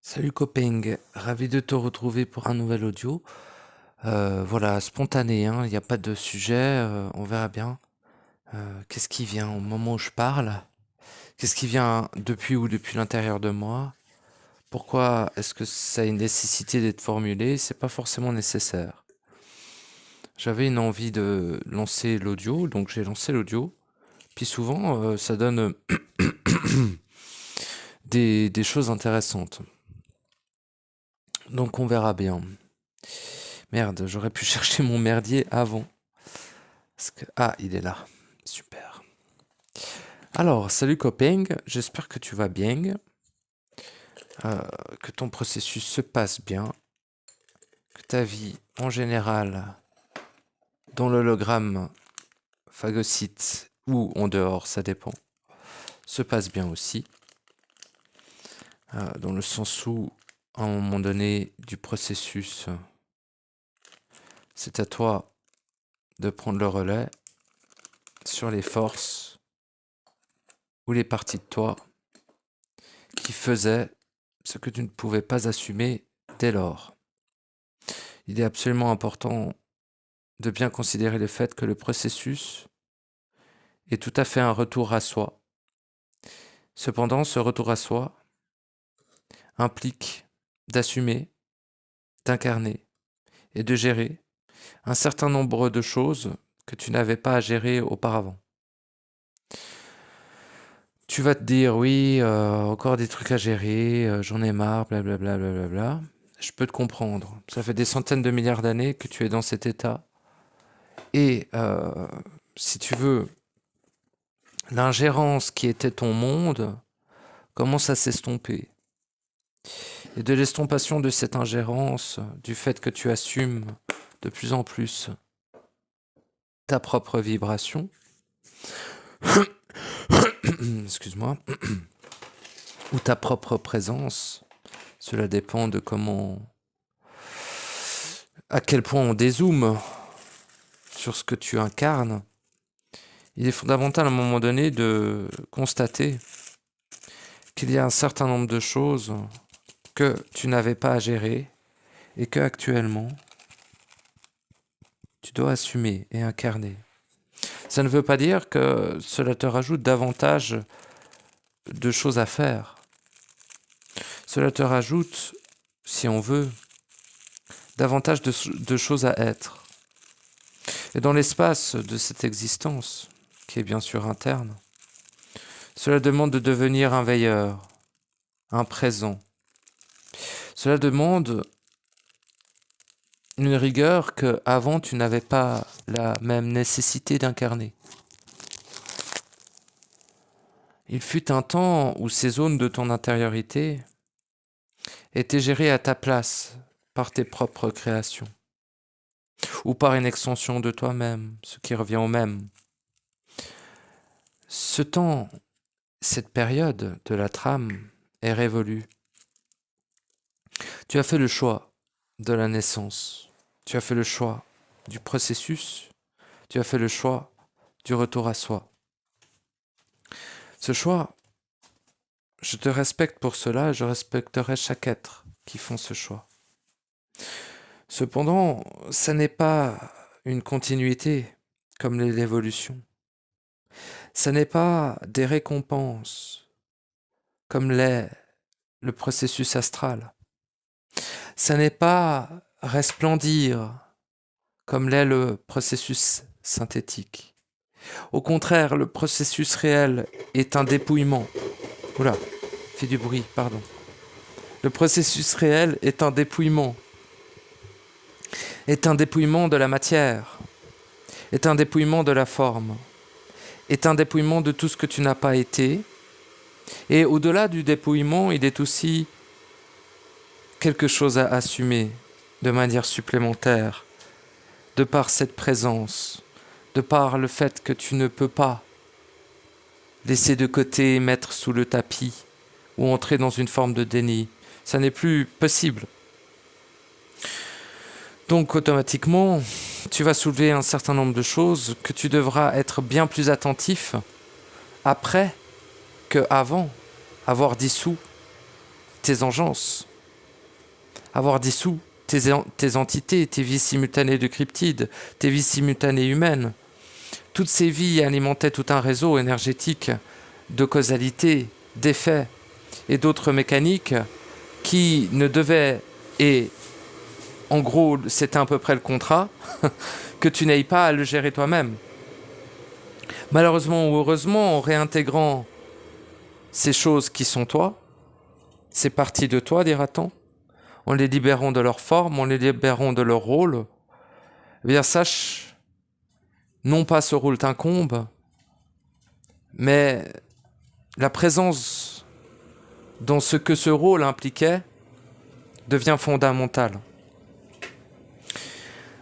Salut Copeng, ravi de te retrouver pour un nouvel audio. Voilà, spontané, hein, il n'y a pas de sujet, on verra bien. Qu'est-ce qui vient au moment où je parle? Qu'est-ce qui vient depuis l'intérieur de moi? Pourquoi est-ce que ça a une nécessité d'être formulé? C'est pas forcément nécessaire. J'avais une envie de lancer l'audio, donc j'ai lancé l'audio. Puis souvent, ça donne des choses intéressantes. Donc on verra bien. Merde, j'aurais pu chercher mon merdier avant. Ah, il est là. Super. Alors, salut Copeng, j'espère que tu vas bien, que ton processus se passe bien, que ta vie en général, dans l'hologramme phagocyte ou en dehors, ça dépend, se passe bien aussi, dans le sens où, à un moment donné du processus, c'est à toi de prendre le relais sur les forces ou les parties de toi qui faisaient ce que tu ne pouvais pas assumer dès lors. Il est absolument important de bien considérer le fait que le processus est tout à fait un retour à soi. Cependant, ce retour à soi implique d'assumer, d'incarner et de gérer un certain nombre de choses que tu n'avais pas à gérer auparavant. Tu vas te dire, oui, encore des trucs à gérer, j'en ai marre, blablabla, blablabla. Je peux te comprendre. Ça fait des centaines de milliards d'années que tu es dans cet état. Et si tu veux, l'ingérence qui était ton monde commence à s'estomper. Et de l'estompation de cette ingérence, du fait que tu assumes de plus en plus ta propre vibration, excuse-moi, ou ta propre présence, cela dépend de à quel point on dézoome sur ce que tu incarnes. Il est fondamental à un moment donné de constater qu'il y a un certain nombre de choses que tu n'avais pas à gérer et que actuellement tu dois assumer et incarner. Ça ne veut pas dire que cela te rajoute davantage de choses à faire. Cela te rajoute, si on veut, davantage de choses à être. Et dans l'espace de cette existence, qui est bien sûr interne, cela demande de devenir un veilleur, un présent. Cela demande une rigueur que avant tu n'avais pas la même nécessité d'incarner. Il fut un temps où ces zones de ton intériorité étaient gérées à ta place par tes propres créations, ou par une extension de toi-même, ce qui revient au même. Ce temps, cette période de la trame est révolue. Tu as fait le choix de la naissance, tu as fait le choix du processus, tu as fait le choix du retour à soi. Ce choix, je te respecte pour cela, je respecterai chaque être qui font ce choix. Cependant, ça n'est pas une continuité comme l'est l'évolution. Ça n'est pas des récompenses comme l'est le processus astral. Ça n'est pas resplendir comme l'est le processus synthétique. Au contraire, le processus réel est un dépouillement. Oula, fait du bruit, pardon. Le processus réel est un dépouillement de la matière, est un dépouillement de la forme, est un dépouillement de tout ce que tu n'as pas été. Et au-delà du dépouillement, il est aussi quelque chose à assumer de manière supplémentaire, de par cette présence, de par le fait que tu ne peux pas laisser de côté, mettre sous le tapis ou entrer dans une forme de déni. Ça n'est plus possible. Donc automatiquement, tu vas soulever un certain nombre de choses que tu devras être bien plus attentif après que avant avoir dissous tes engences, avoir dissous tes entités, tes vies simultanées de cryptides, tes vies simultanées humaines. Toutes ces vies alimentaient tout un réseau énergétique de causalité, d'effets et d'autres mécaniques qui ne devaient, et en gros c'était à peu près le contrat, que tu n'ailles pas à le gérer toi-même. Malheureusement ou heureusement, en réintégrant ces choses qui sont toi, ces parties de toi, dira-t-on, en les libérant de leur forme, en les libérant de leur rôle, eh bien sache, non pas ce rôle t'incombe, mais la présence dans ce que ce rôle impliquait devient fondamentale.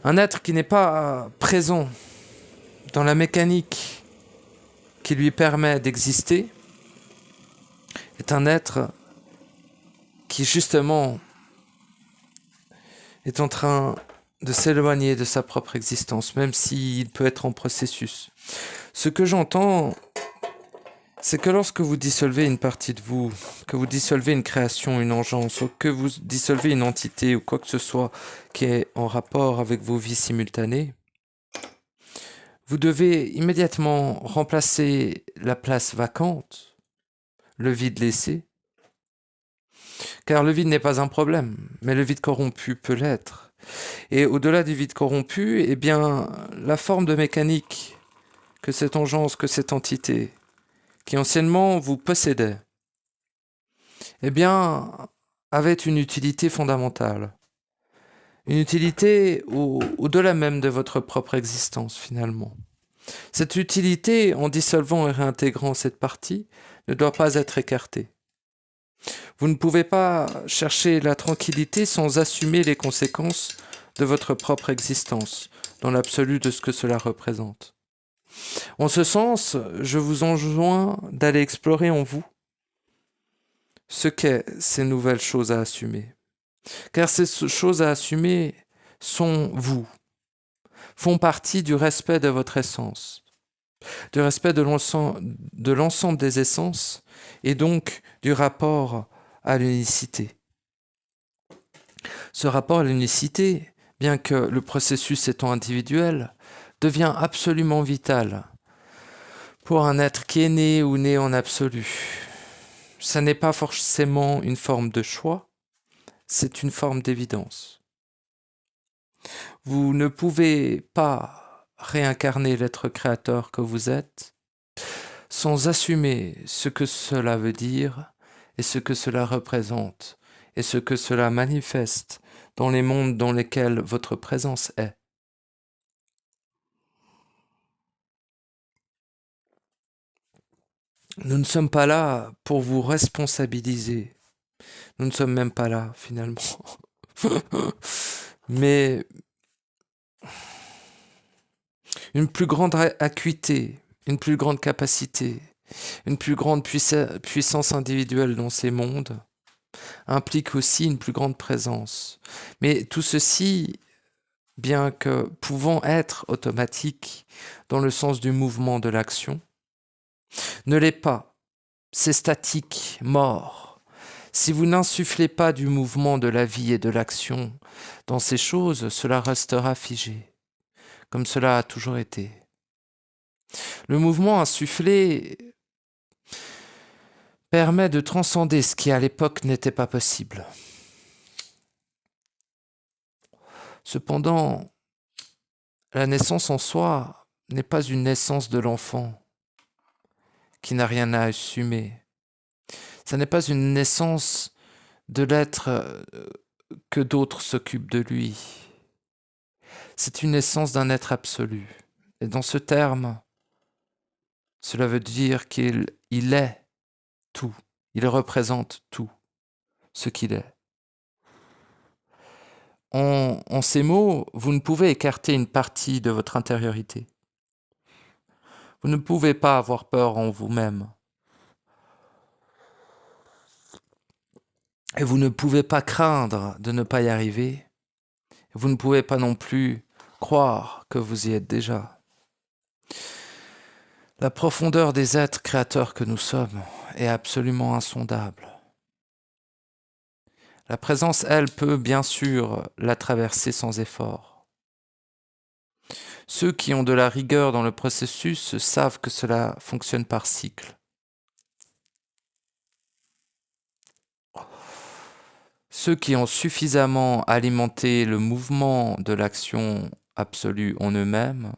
Un être qui n'est pas présent dans la mécanique qui lui permet d'exister est un être qui justement est en train de s'éloigner de sa propre existence, même s'il peut être en processus. Ce que j'entends, c'est que lorsque vous dissolvez une partie de vous, que vous dissolvez une création, une engeance, ou que vous dissolvez une entité ou quoi que ce soit qui est en rapport avec vos vies simultanées, vous devez immédiatement remplacer la place vacante, le vide laissé, car le vide n'est pas un problème, mais le vide corrompu peut l'être. Et au-delà du vide corrompu, eh bien, la forme de mécanique que cette engeance, que cette entité, qui anciennement vous possédait, eh bien, avait une utilité fondamentale. Une utilité au-delà même de votre propre existence, finalement. Cette utilité, en dissolvant et réintégrant cette partie, ne doit pas être écartée. Vous ne pouvez pas chercher la tranquillité sans assumer les conséquences de votre propre existence, dans l'absolu de ce que cela représente. En ce sens, je vous enjoins d'aller explorer en vous ce qu'est ces nouvelles choses à assumer. Car ces choses à assumer sont vous, font partie du respect de votre essence, du respect de l'ensemble des essences et donc du rapport à l'unicité. Ce rapport à l'unicité, bien que le processus étant individuel, devient absolument vital pour un être qui est né ou né en absolu. Ça n'est pas forcément une forme de choix, c'est une forme d'évidence. Vous ne pouvez pas réincarner l'être créateur que vous êtes sans assumer ce que cela veut dire et ce que cela représente et ce que cela manifeste dans les mondes dans lesquels votre présence est. Nous ne sommes pas là pour vous responsabiliser. Nous ne sommes même pas là, finalement. Mais une plus grande acuité, une plus grande capacité, une plus grande puissance individuelle dans ces mondes implique aussi une plus grande présence. Mais tout ceci, bien que pouvant être automatique dans le sens du mouvement de l'action, ne l'est pas. C'est statique, mort. Si vous n'insufflez pas du mouvement de la vie et de l'action dans ces choses, cela restera figé, comme cela a toujours été. Le mouvement insufflé permet de transcender ce qui à l'époque n'était pas possible. Cependant, la naissance en soi n'est pas une naissance de l'enfant qui n'a rien à assumer. Ce n'est pas une naissance de l'être que d'autres s'occupent de lui. C'est une naissance d'un être absolu. Et dans ce terme, cela veut dire qu'il est tout. Il représente tout ce qu'il est. En ces mots, vous ne pouvez écarter une partie de votre intériorité. Vous ne pouvez pas avoir peur en vous-même. Et vous ne pouvez pas craindre de ne pas y arriver. Vous ne pouvez pas non plus croire que vous y êtes déjà. La profondeur des êtres créateurs que nous sommes est absolument insondable. La présence, elle, peut bien sûr la traverser sans effort. Ceux qui ont de la rigueur dans le processus savent que cela fonctionne par cycle. Ceux qui ont suffisamment alimenté le mouvement de l'action absolue en eux-mêmes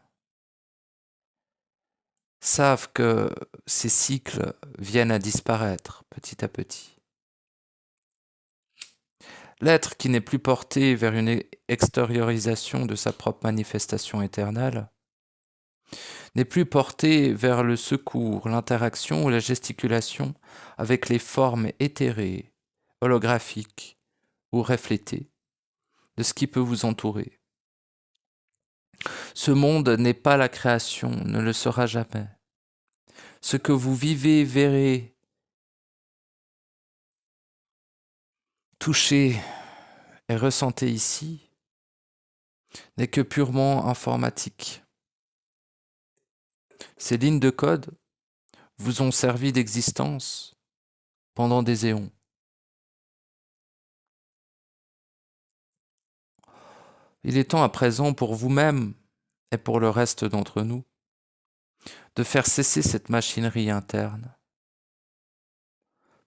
savent que ces cycles viennent à disparaître petit à petit. L'être qui n'est plus porté vers une extériorisation de sa propre manifestation éternelle n'est plus porté vers le secours, l'interaction ou la gesticulation avec les formes éthérées, holographiques ou reflétées de ce qui peut vous entourer. Ce monde n'est pas la création, ne le sera jamais. Ce que vous vivez, verrez, touchez et ressentez ici n'est que purement informatique. Ces lignes de code vous ont servi d'existence pendant des éons. Il est temps à présent pour vous-même et pour le reste d'entre nous de faire cesser cette machinerie interne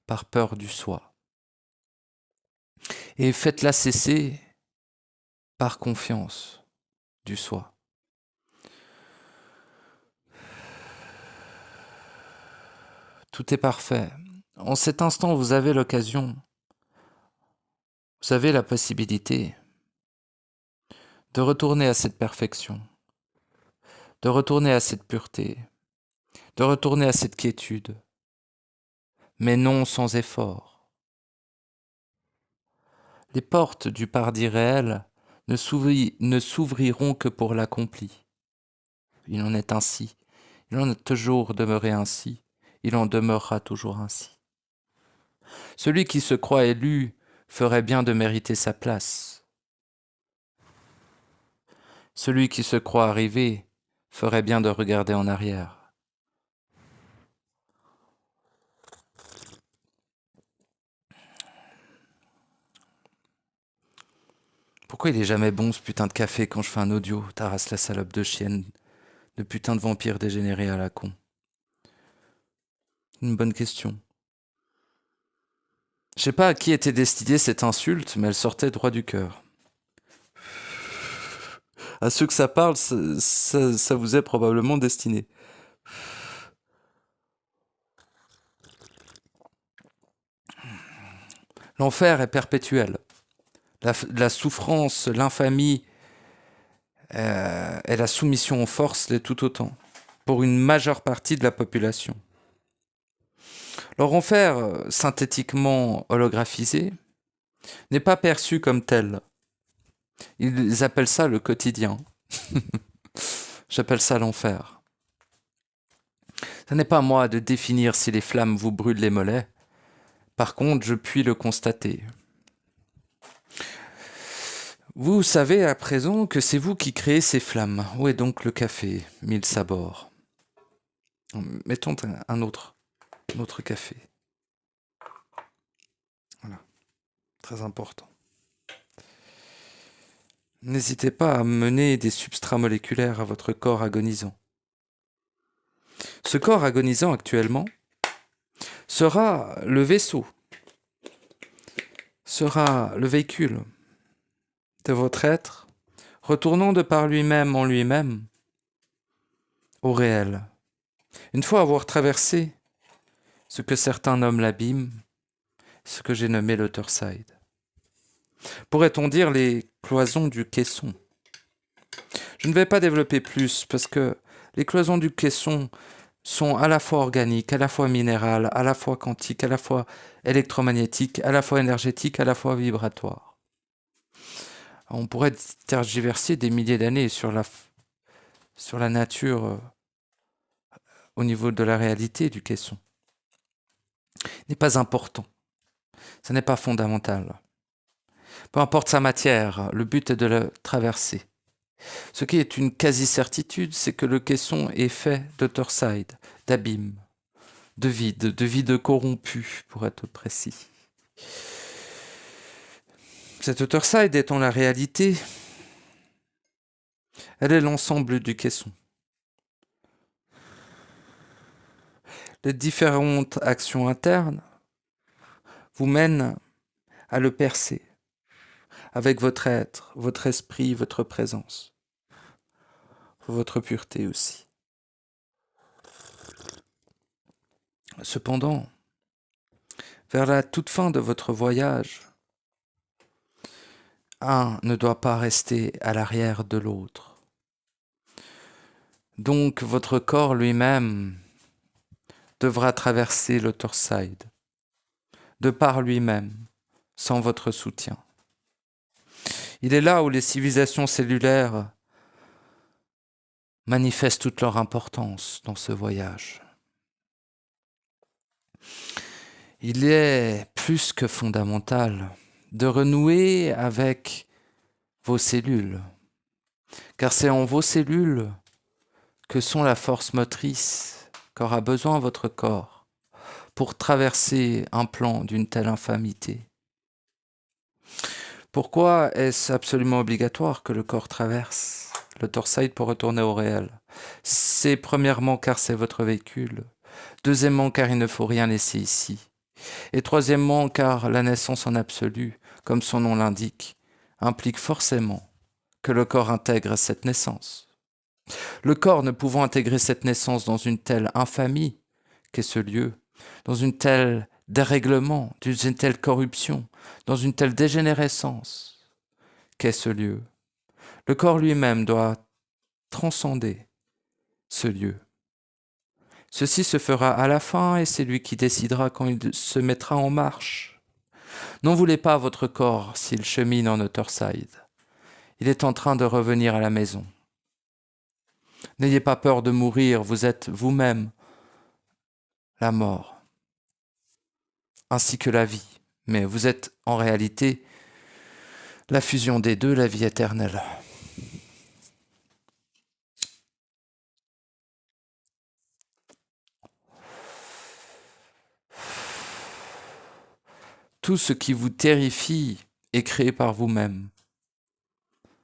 par peur du soi. Et faites-la cesser par confiance du soi. Tout est parfait. En cet instant, vous avez l'occasion, vous avez la possibilité de retourner à cette perfection, de retourner à cette pureté, de retourner à cette quiétude, mais non sans effort. Les portes du paradis réel ne s'ouvriront que pour l'accompli. Il en est ainsi, il en est toujours demeuré ainsi, il en demeurera toujours ainsi. Celui qui se croit élu ferait bien de mériter sa place. Celui qui se croit arrivé ferait bien de regarder en arrière. Pourquoi il est jamais bon ce putain de café quand je fais un audio, Taras la salope de chienne, de putain de vampire dégénéré à la con? Une bonne question. Je sais pas à qui était destinée cette insulte, mais elle sortait droit du cœur. À ceux que ça parle, ça vous est probablement destiné. L'enfer est perpétuel. La souffrance, l'infamie et la soumission aux forces l'est tout autant, pour une majeure partie de la population. Leur enfer, synthétiquement holographisé, n'est pas perçu comme tel. Ils appellent ça le quotidien. J'appelle ça l'enfer. Ce n'est pas à moi de définir si les flammes vous brûlent les mollets. Par contre, je puis le constater. Vous savez à présent que c'est vous qui créez ces flammes. Où est donc le café, mille sabords? Mettons un autre café. Voilà, très important. N'hésitez pas à mener des substrats moléculaires à votre corps agonisant. Ce corps agonisant actuellement sera le vaisseau, sera le véhicule de votre être, retournant de par lui-même en lui-même au réel. Une fois avoir traversé ce que certains nomment l'abîme, ce que j'ai nommé l'Otherside. Pourrait-on dire les cloisons du caisson? Je ne vais pas développer plus parce que les cloisons du caisson sont à la fois organiques, à la fois minérales, à la fois quantiques, à la fois électromagnétiques, à la fois énergétiques, à la fois vibratoires. On pourrait tergiverser des milliers d'années sur la nature au niveau de la réalité du caisson. N'est pas important, ce n'est pas fondamental. Peu importe sa matière, le but est de la traverser. Ce qui est une quasi-certitude, c'est que le caisson est fait d'Otherside, d'abîme, de vide corrompu, pour être précis. Cette Otherside étant la réalité, elle est l'ensemble du caisson. Les différentes actions internes vous mènent à le percer avec votre être, votre esprit, votre présence, votre pureté aussi. Cependant, vers la toute fin de votre voyage, un ne doit pas rester à l'arrière de l'autre. Donc votre corps lui-même devra traverser l'Otherside, de par lui-même, sans votre soutien. Il est là où les civilisations cellulaires manifestent toute leur importance dans ce voyage. Il est plus que fondamental de renouer avec vos cellules, car c'est en vos cellules que sont la force motrice qu'aura besoin votre corps pour traverser un plan d'une telle infamité. Pourquoi est-ce absolument obligatoire que le corps traverse l'Otherside pour retourner au réel? C'est premièrement car c'est votre véhicule, deuxièmement car il ne faut rien laisser ici, et troisièmement car la naissance en absolu, comme son nom l'indique, implique forcément que le corps intègre cette naissance. Le corps ne pouvant intégrer cette naissance dans une telle infamie qu'est ce lieu, dans une telle dérèglement, dans une telle corruption, dans une telle dégénérescence qu'est ce lieu, le corps lui-même doit transcender ce lieu. Ceci se fera à la fin et c'est lui qui décidera quand il se mettra en marche. N'en voulez pas à votre corps s'il chemine en Otherside. Il est en train de revenir à la maison. N'ayez pas peur de mourir, vous êtes vous-même la mort, ainsi que la vie. Mais vous êtes en réalité la fusion des deux, la vie éternelle. Tout ce qui vous terrifie est créé par vous-même,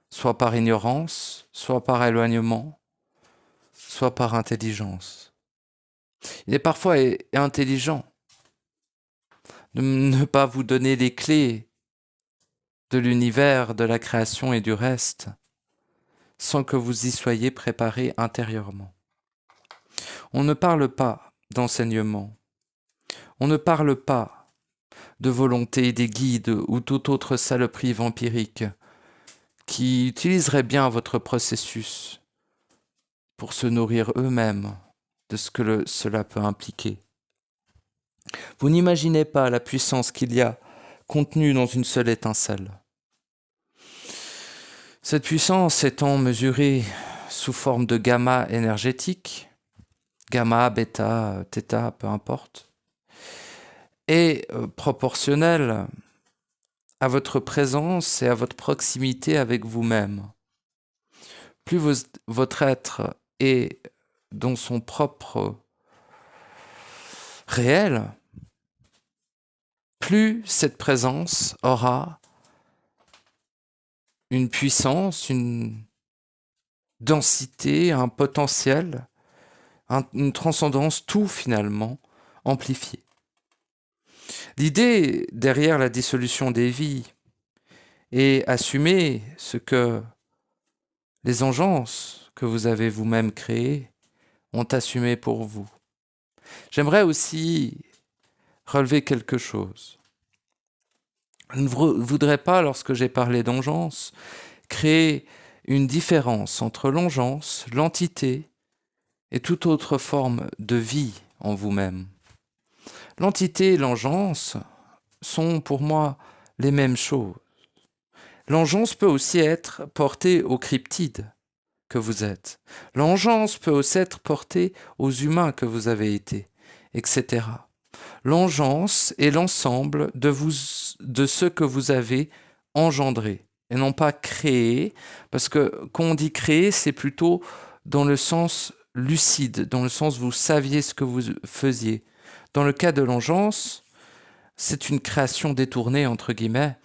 soit par ignorance, soit par éloignement, soit par intelligence. Il est parfois intelligent de ne pas vous donner les clés de l'univers, de la création et du reste, sans que vous y soyez préparé intérieurement. On ne parle pas d'enseignement, on ne parle pas de volonté des guides ou toute autre saloperie vampirique qui utiliserait bien votre processus pour se nourrir eux-mêmes de ce que cela peut impliquer. Vous n'imaginez pas la puissance qu'il y a contenue dans une seule étincelle. Cette puissance étant mesurée sous forme de gamma énergétique, gamma, bêta, θ, peu importe, est proportionnelle à votre présence et à votre proximité avec vous-même. Plus votre être est dans son propre réel, plus cette présence aura une puissance, une densité, un potentiel, une transcendance, tout finalement amplifié. L'idée derrière la dissolution des vies est assumer ce que les engences que vous avez vous-même créées ont assumé pour vous. J'aimerais aussi relever quelque chose. Je ne voudrais pas, lorsque j'ai parlé d'engeance, créer une différence entre l'engeance, l'entité et toute autre forme de vie en vous-même. L'entité et l'engeance sont pour moi les mêmes choses. L'engeance peut aussi être portée aux cryptides que vous êtes. L'engeance peut aussi être portée aux humains que vous avez été, etc. L'engeance est l'ensemble de ce que vous avez engendré et non pas créé, parce que quand on dit créer, c'est plutôt dans le sens lucide, dans le sens vous saviez ce que vous faisiez. Dans le cas de l'engeance, c'est une création détournée, entre guillemets,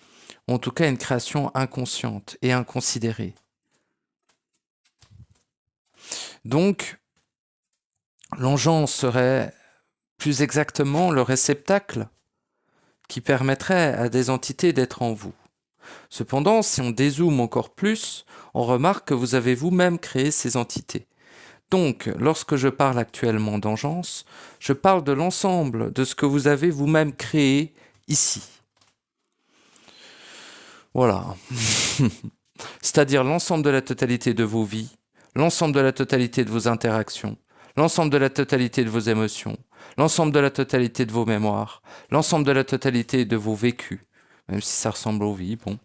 ou en tout cas une création inconsciente et inconsidérée. Donc, l'engeance serait plus exactement le réceptacle qui permettrait à des entités d'être en vous. Cependant, si on dézoome encore plus, on remarque que vous avez vous-même créé ces entités. Donc, lorsque je parle actuellement d'engeance, je parle de l'ensemble de ce que vous avez vous-même créé ici. Voilà. C'est-à-dire l'ensemble de la totalité de vos vies, l'ensemble de la totalité de vos interactions, l'ensemble de la totalité de vos émotions, l'ensemble de la totalité de vos mémoires, l'ensemble de la totalité de vos vécus, même si ça ressemble aux vies, bon.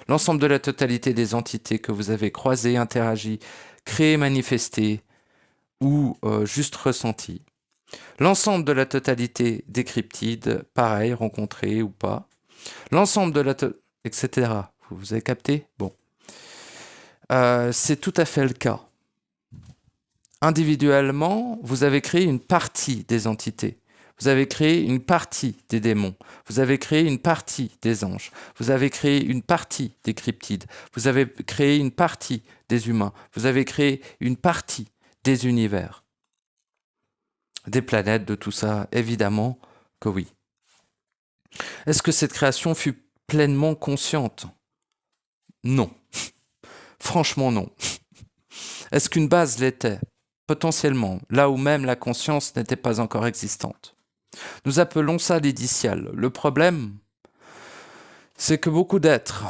L'ensemble de la totalité des entités que vous avez croisées, interagies, créées, manifestées ou juste ressenties. L'ensemble de la totalité des cryptides, pareil, rencontrés ou pas. L'ensemble de la etc. Vous avez capté? Bon. C'est tout à fait le cas. Individuellement, vous avez créé une partie des entités. Vous avez créé une partie des démons. Vous avez créé une partie des anges. Vous avez créé une partie des cryptides. Vous avez créé une partie des humains. Vous avez créé une partie des univers. Des planètes, de tout ça, évidemment que oui. Est-ce que cette création fut pleinement consciente? Non. Franchement, non. Est-ce qu'une base l'était? Potentiellement, là où même la conscience n'était pas encore existante. Nous appelons ça l'initial. Le problème, c'est que beaucoup d'êtres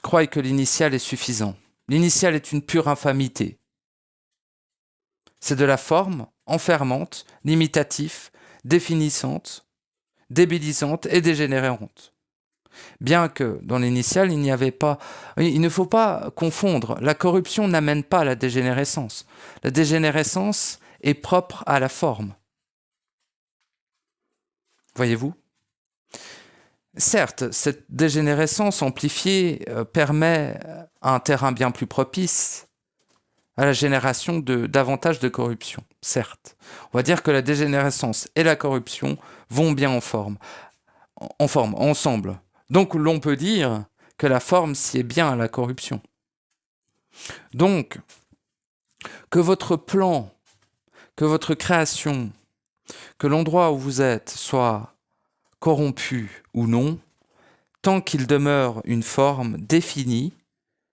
croient que l'initial est suffisant. L'initial est une pure infamité. C'est de la forme enfermante, limitative, définissante, débilisante et dégénérante. Bien que dans l'initial, il n'y avait pas... Il ne faut pas confondre. La corruption n'amène pas à la dégénérescence. La dégénérescence est propre à la forme. Voyez-vous? Certes, cette dégénérescence amplifiée permet un terrain bien plus propice à la génération de davantage de corruption. Certes. On va dire que la dégénérescence et la corruption vont bien ensemble. Donc l'on peut dire que la forme sied bien à la corruption. Donc, que votre plan, que votre création, que l'endroit où vous êtes soit corrompu ou non, tant qu'il demeure une forme définie,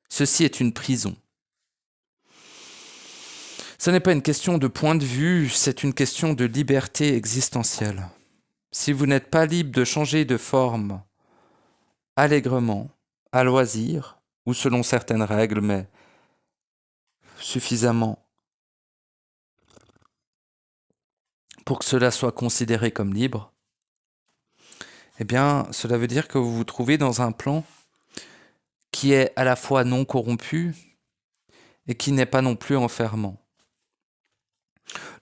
ceci est une prison. Ce n'est pas une question de point de vue, c'est une question de liberté existentielle. Si vous n'êtes pas libre de changer de forme allègrement, à loisir, ou selon certaines règles, mais suffisamment pour que cela soit considéré comme libre, eh bien, cela veut dire que vous vous trouvez dans un plan qui est à la fois non corrompu et qui n'est pas non plus enfermant.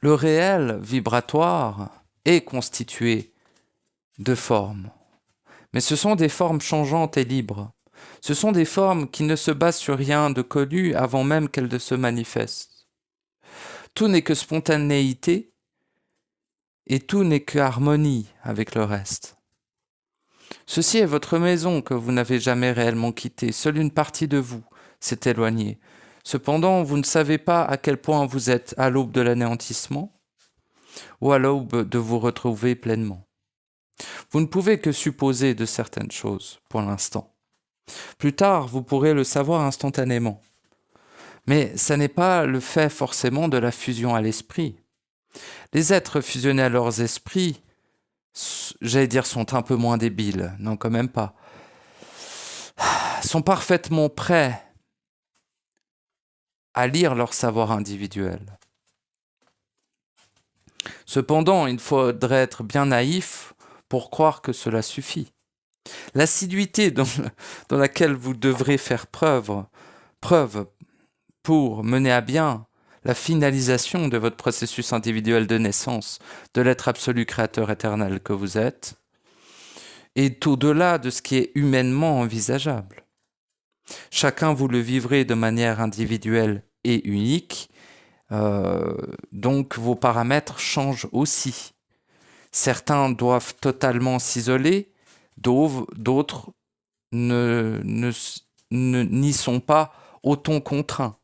Le réel vibratoire est constitué de formes, mais ce sont des formes changeantes et libres. Ce sont des formes qui ne se basent sur rien de connu avant même qu'elles ne se manifestent. Tout n'est que spontanéité et tout n'est que harmonie avec le reste. Ceci est votre maison que vous n'avez jamais réellement quittée. Seule une partie de vous s'est éloignée. Cependant, vous ne savez pas à quel point vous êtes à l'aube de l'anéantissement ou à l'aube de vous retrouver pleinement. Vous ne pouvez que supposer de certaines choses pour l'instant. Plus tard, vous pourrez le savoir instantanément. Mais ça n'est pas le fait forcément de la fusion à l'esprit. Les êtres fusionnés à leurs esprits, j'allais dire, sont un peu moins débiles. Non, quand même pas. Sont parfaitement prêts à lire leur savoir individuel. Cependant, il faudrait être bien naïf pour croire que cela suffit. L'assiduité dans laquelle vous devrez faire preuve pour mener à bien la finalisation de votre processus individuel de naissance de l'être absolu créateur éternel que vous êtes, est au-delà de ce qui est humainement envisageable. Chacun vous le vivrez de manière individuelle et unique, donc vos paramètres changent aussi. Certains doivent totalement s'isoler, d'autres n'y sont pas autant contraints.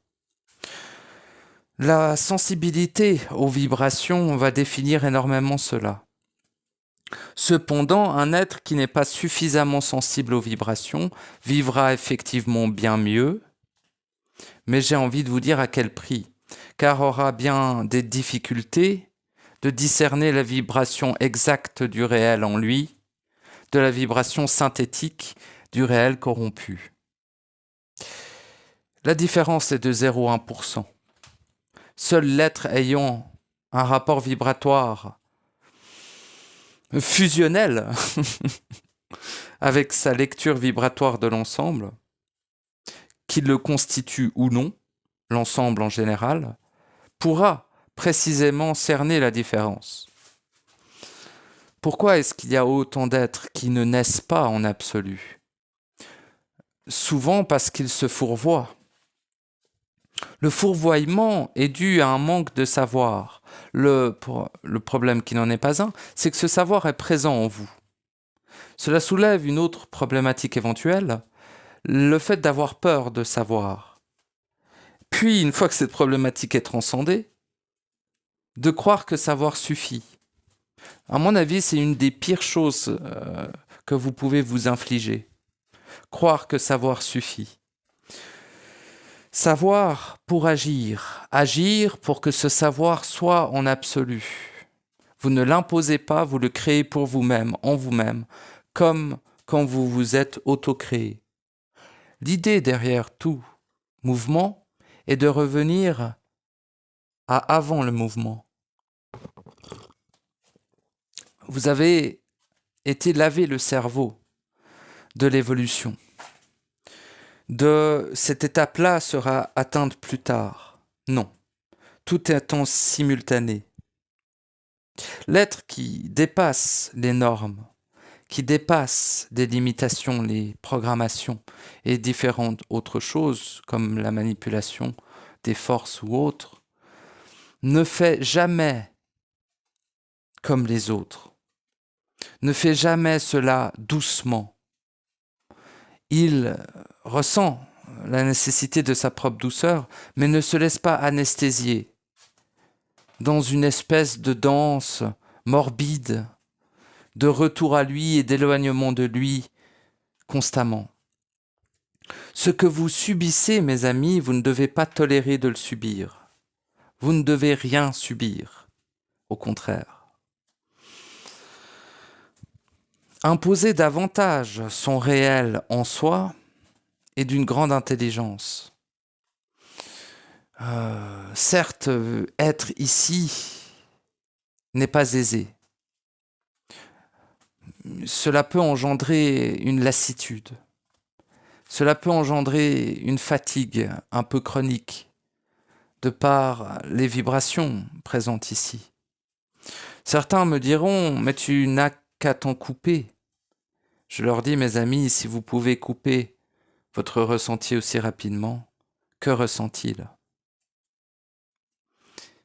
La sensibilité aux vibrations va définir énormément cela. Cependant, un être qui n'est pas suffisamment sensible aux vibrations vivra effectivement bien mieux, mais j'ai envie de vous dire à quel prix, car aura bien des difficultés de discerner la vibration exacte du réel en lui, de la vibration synthétique du réel corrompu. La différence est de 0,1%. Seul l'être ayant un rapport vibratoire fusionnel avec sa lecture vibratoire de l'ensemble, qui le constitue ou non, l'ensemble en général, pourra précisément cerner la différence. Pourquoi est-ce qu'il y a autant d'êtres qui ne naissent pas en absolu? Souvent parce qu'ils se fourvoient. Le fourvoiement est dû à un manque de savoir. Le problème qui n'en est pas un, c'est que ce savoir est présent en vous. Cela soulève une autre problématique éventuelle, le fait d'avoir peur de savoir. Puis, une fois que cette problématique est transcendée, de croire que savoir suffit. À mon avis, c'est une des pires choses que vous pouvez vous infliger. Croire que savoir suffit. Savoir pour agir. Agir pour que ce savoir soit en absolu. Vous ne l'imposez pas, vous le créez pour vous-même, en vous-même, comme quand vous vous êtes auto-créé. L'idée derrière tout mouvement est de revenir à avant le mouvement. Vous avez été laver le cerveau de l'évolution. Cette étape-là sera atteinte plus tard. Non, tout est en simultané. L'être qui dépasse les normes, qui dépasse des limitations, les programmations et différentes autres choses, comme la manipulation des forces ou autres, ne fait jamais comme les autres, ne fait jamais cela doucement. Il ressent la nécessité de sa propre douceur, mais ne se laisse pas anesthésier dans une espèce de danse morbide, de retour à lui et d'éloignement de lui constamment. Ce que vous subissez, mes amis, vous ne devez pas tolérer de le subir. Vous ne devez rien subir, au contraire. Imposer davantage son réel en soi est d'une grande intelligence. Certes, être ici n'est pas aisé. Cela peut engendrer une lassitude. Cela peut engendrer une fatigue un peu chronique de par les vibrations présentes ici. Certains me diront « mais tu n'as qu'à t'en couper ». Je leur dis « mes amis, si vous pouvez couper votre ressenti aussi rapidement, que ressent-il ?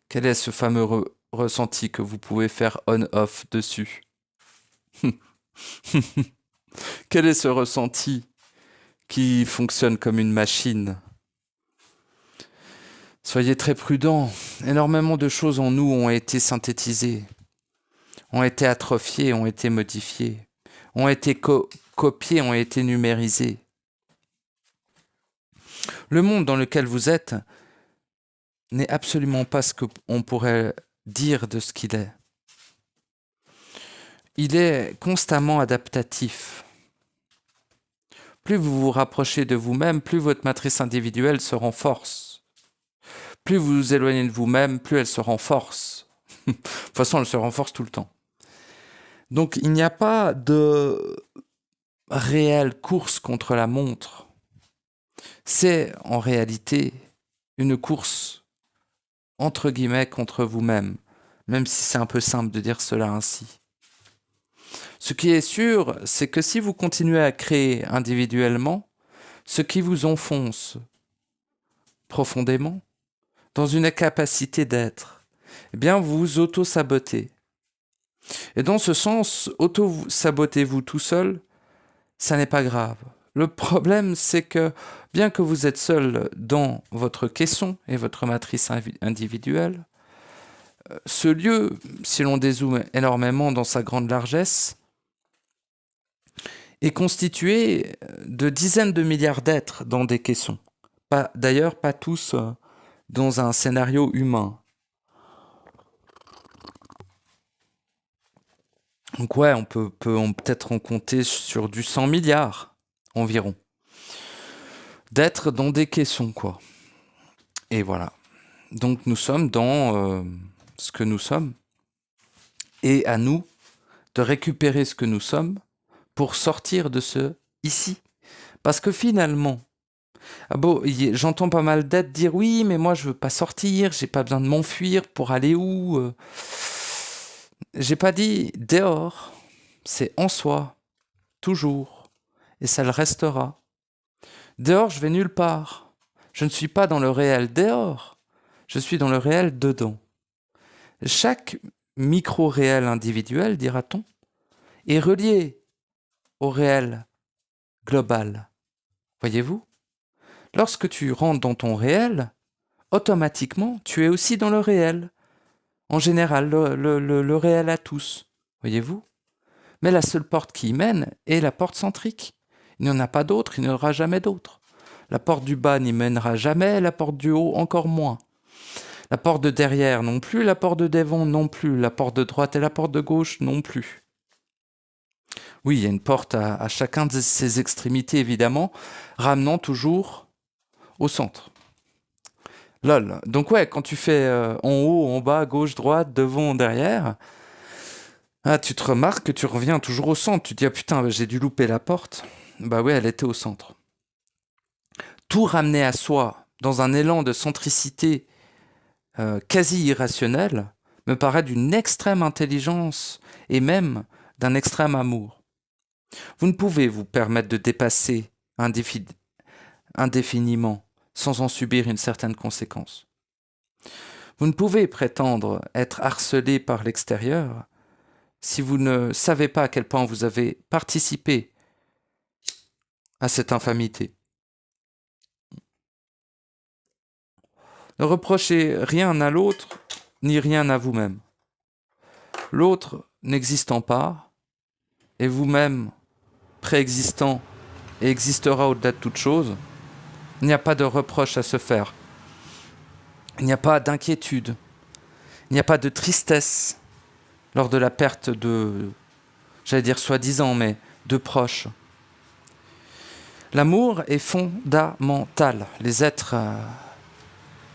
Quel est ce fameux ressenti que vous pouvez faire on-off dessus ? Quel est ce ressenti qui fonctionne comme une machine ? Soyez très prudents. Énormément de choses en nous ont été synthétisées, ont été atrophiées, ont été modifiées, ont été copiées, ont été numérisées. Le monde dans lequel vous êtes n'est absolument pas ce qu'on pourrait dire de ce qu'il est. Il est constamment adaptatif. Plus vous vous rapprochez de vous-même, plus votre matrice individuelle se renforce. Plus vous vous éloignez de vous-même, plus elle se renforce. De toute façon, elle se renforce tout le temps. Donc, il n'y a pas de réelle course contre la montre. C'est en réalité une course, entre guillemets, contre vous-même, même si c'est un peu simple de dire cela ainsi. Ce qui est sûr, c'est que si vous continuez à créer individuellement, ce qui vous enfonce profondément dans une incapacité d'être, eh bien vous vous auto-sabotez. Et dans ce sens, auto-sabotez-vous tout seul, ça n'est pas grave. Le problème, c'est que bien que vous êtes seul dans votre caisson et votre matrice individuelle, ce lieu, si l'on dézoome énormément dans sa grande largesse, est constitué de dizaines de milliards d'êtres dans des caissons. D'ailleurs, pas tous dans un scénario humain. Donc ouais, on peut peut-être en compter sur du 100 milliards environ d'êtres dans des caissons, quoi. Et voilà. Donc nous sommes dans ce que nous sommes. Et à nous de récupérer ce que nous sommes pour sortir de ce ici. Parce que finalement, j'entends pas mal d'êtres dire oui, mais moi je veux pas sortir, j'ai pas besoin de m'enfuir pour aller où J'ai pas dit dehors, c'est en soi, toujours, et ça le restera. Dehors, je vais nulle part. Je ne suis pas dans le réel dehors, je suis dans le réel dedans. Chaque micro-réel individuel, dira-t-on, est relié au réel global. Voyez-vous ? Lorsque tu rentres dans ton réel, automatiquement, tu es aussi dans le réel. En général, le réel à tous. Voyez-vous ? Mais la seule porte qui y mène est la porte centrique. Il n'y en a pas d'autre, il n'y en aura jamais d'autre. La porte du bas n'y mènera jamais, la porte du haut encore moins. La porte de derrière non plus, la porte de devant non plus, la porte de droite et la porte de gauche non plus. Oui, il y a une porte à chacun de ces extrémités, évidemment, ramenant toujours au centre. Lol. Donc ouais, quand tu fais en haut, en bas, gauche, droite, devant, derrière, tu te remarques que tu reviens toujours au centre. Tu te dis, ah putain, j'ai dû louper la porte. Bah ouais, elle était au centre. Tout ramener à soi, dans un élan de centricité quasi irrationnel, me paraît d'une extrême intelligence et même d'un extrême amour. Vous ne pouvez vous permettre de dépasser indéfiniment sans en subir une certaine conséquence. Vous ne pouvez prétendre être harcelé par l'extérieur si vous ne savez pas à quel point vous avez participé à cette infamité. Ne reprochez rien à l'autre, ni rien à vous-même. L'autre n'existant pas, et vous-même préexistant et existera au-delà de toute chose, il n'y a pas de reproche à se faire. Il n'y a pas d'inquiétude. Il n'y a pas de tristesse lors de la perte de, j'allais dire soi-disant, mais de proches. L'amour est fondamental. Les êtres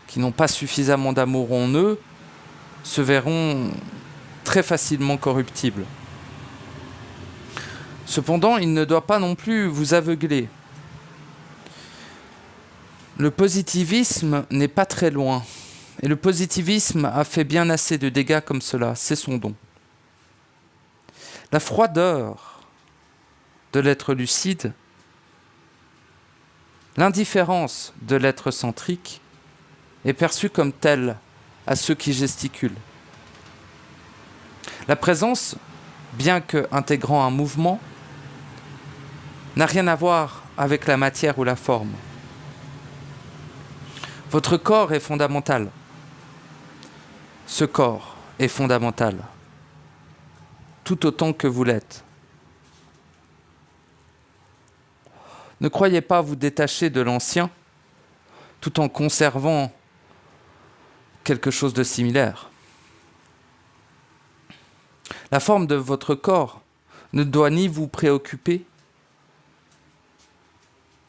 qui n'ont pas suffisamment d'amour en eux se verront très facilement corruptibles. Cependant, il ne doit pas non plus vous aveugler. Le positivisme n'est pas très loin. Et le positivisme a fait bien assez de dégâts comme cela. C'est son don. La froideur de l'être lucide, l'indifférence de l'être centrique est perçue comme telle à ceux qui gesticulent. La présence, bien que intégrant un mouvement, n'a rien à voir avec la matière ou la forme. Votre corps est fondamental. Ce corps est fondamental, tout autant que vous l'êtes. Ne croyez pas vous détacher de l'ancien, tout en conservant quelque chose de similaire. La forme de votre corps ne doit ni vous préoccuper,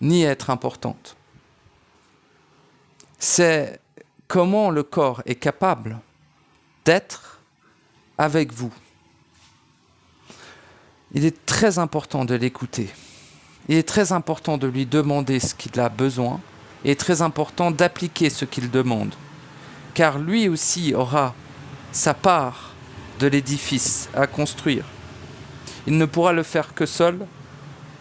ni être importante. C'est comment le corps est capable d'être avec vous. Il est très important de l'écouter. Il est très important de lui demander ce qu'il a besoin. Il est très important d'appliquer ce qu'il demande. Car lui aussi aura sa part de l'édifice à construire. Il ne pourra le faire que seul,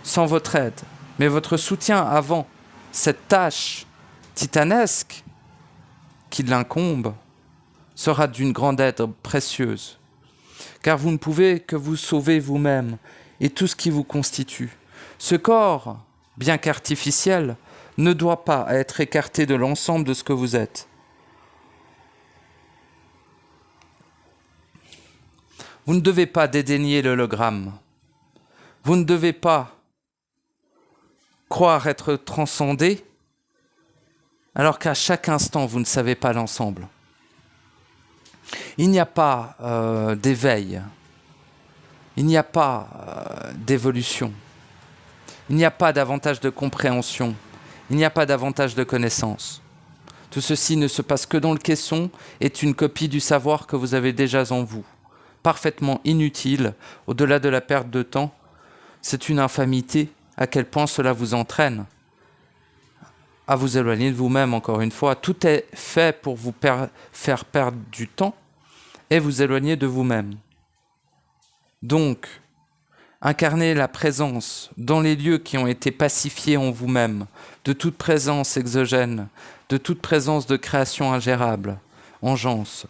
sans votre aide. Mais votre soutien avant cette tâche titanesque qui l'incombe sera d'une grande aide précieuse. Car vous ne pouvez que vous sauver vous-même et tout ce qui vous constitue. Ce corps bien qu'artificielle, ne doit pas être écarté de l'ensemble de ce que vous êtes. Vous ne devez pas dédaigner l'hologramme. Vous ne devez pas croire être transcendé, alors qu'à chaque instant, vous ne savez pas l'ensemble. Il n'y a pas d'éveil, il n'y a pas d'évolution, il n'y a pas davantage de compréhension, il n'y a pas davantage de connaissance. Tout ceci ne se passe que dans le caisson, est une copie du savoir que vous avez déjà en vous, parfaitement inutile, au-delà de la perte de temps. C'est une infamité à quel point cela vous entraîne à vous éloigner de vous-même, encore une fois. Tout est fait pour vous faire perdre du temps et vous éloigner de vous-même. Donc, incarnez la présence dans les lieux qui ont été pacifiés en vous-même, de toute présence exogène, de toute présence de création ingérable, engeance,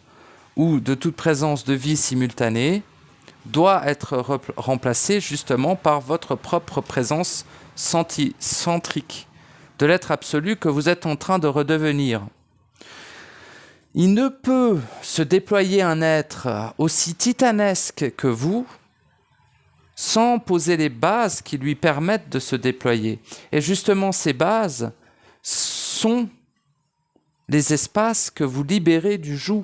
ou de toute présence de vie simultanée, doit être remplacée justement par votre propre présence centrique, de l'être absolu que vous êtes en train de redevenir. Il ne peut se déployer un être aussi titanesque que vous sans poser les bases qui lui permettent de se déployer. Et justement, ces bases sont les espaces que vous libérez du joug,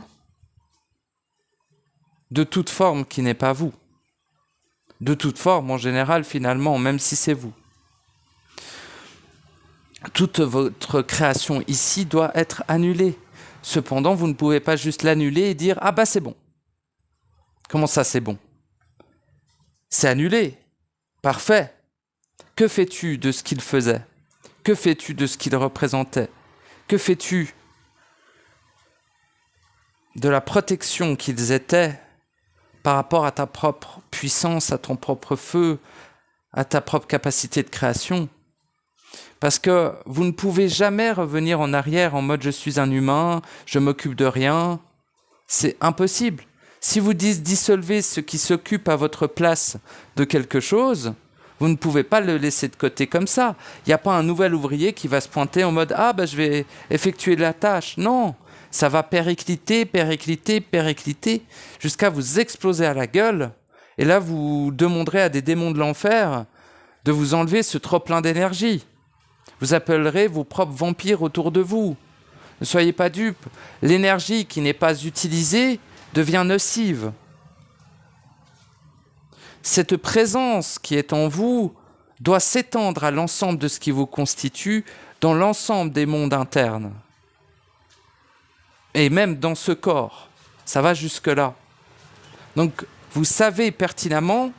de toute forme qui n'est pas vous. De toute forme, en général, finalement, même si c'est vous. Toute votre création ici doit être annulée. Cependant, vous ne pouvez pas juste l'annuler et dire « Ah bah c'est bon ». Comment ça c'est bon? C'est annulé. Parfait. Que fais-tu de ce qu'il faisait? Que fais-tu de ce qu'il représentait? Que fais-tu de la protection qu'ils étaient par rapport à ta propre puissance, à ton propre feu, à ta propre capacité de création? Parce que vous ne pouvez jamais revenir en arrière en mode « je suis un humain, je m'occupe de rien ». C'est impossible. Si vous dissolvez ce qui s'occupe à votre place de quelque chose, vous ne pouvez pas le laisser de côté comme ça. Il n'y a pas un nouvel ouvrier qui va se pointer en mode « ah, ben, je vais effectuer la tâche ». Non, ça va péricliter, jusqu'à vous exploser à la gueule. Et là, vous demanderez à des démons de l'enfer de vous enlever ce trop-plein d'énergie. Vous appellerez vos propres vampires autour de vous. Ne soyez pas dupes. L'énergie qui n'est pas utilisée devient nocive. Cette présence qui est en vous doit s'étendre à l'ensemble de ce qui vous constitue, dans l'ensemble des mondes internes. Et même dans ce corps. Ça va jusque-là. Donc, vous savez pertinemment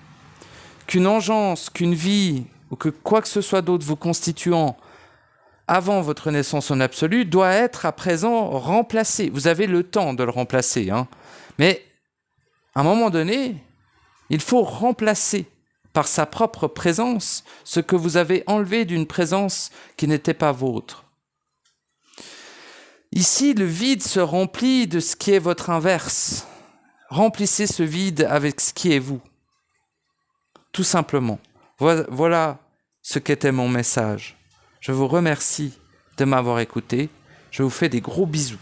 qu'une engeance, qu'une vie, ou que quoi que ce soit d'autre vous constituant avant votre naissance en absolu, doit être à présent remplacé. Vous avez le temps de le remplacer, hein. Mais à un moment donné, il faut remplacer par sa propre présence ce que vous avez enlevé d'une présence qui n'était pas vôtre. Ici, le vide se remplit de ce qui est votre inverse. Remplissez ce vide avec ce qui est vous. Tout simplement. Voilà ce qu'était mon message. Je vous remercie de m'avoir écouté. Je vous fais des gros bisous.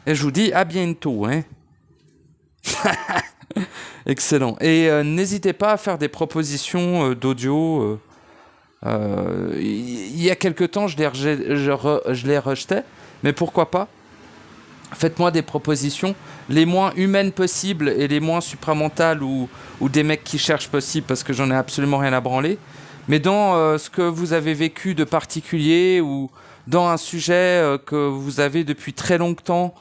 Et je vous dis à bientôt. Hein. Excellent. Et n'hésitez pas à faire des propositions d'audio. Il y a quelque temps, je les rejetais. Mais pourquoi pas? Faites-moi des propositions les moins humaines possibles et les moins supramentales ou des mecs qui cherchent possible parce que j'en ai absolument rien à branler. Mais dans ce que vous avez vécu de particulier ou dans un sujet que vous avez depuis très longtemps,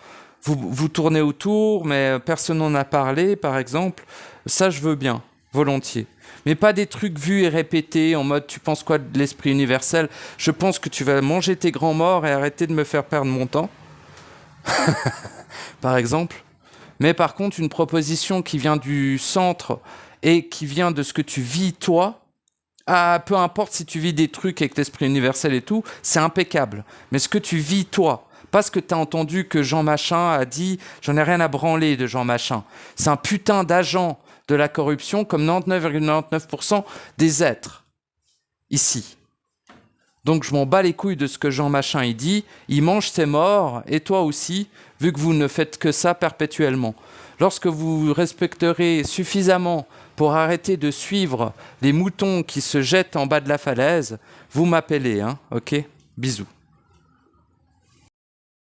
vous tournez autour, mais personne n'en a parlé, par exemple, ça je veux bien, volontiers. Mais pas des trucs vus et répétés en mode « tu penses quoi de l'esprit universel ?» Je pense que tu vas manger tes grands morts et arrêter de me faire perdre mon temps, par exemple. Mais par contre, une proposition qui vient du centre et qui vient de ce que tu vis toi, peu importe si tu vis des trucs avec l'esprit universel et tout, c'est impeccable. Mais ce que tu vis toi, pas ce que tu as entendu que Jean Machin a dit, j'en ai rien à branler de Jean Machin. C'est un putain d'agent de la corruption comme 99,99% des êtres ici. Donc je m'en bats les couilles de ce que Jean Machin il dit, il mange ses morts, et toi aussi, vu que vous ne faites que ça perpétuellement. Lorsque vous respecterez suffisamment pour arrêter de suivre les moutons qui se jettent en bas de la falaise, vous m'appelez, hein, ok ? Bisous.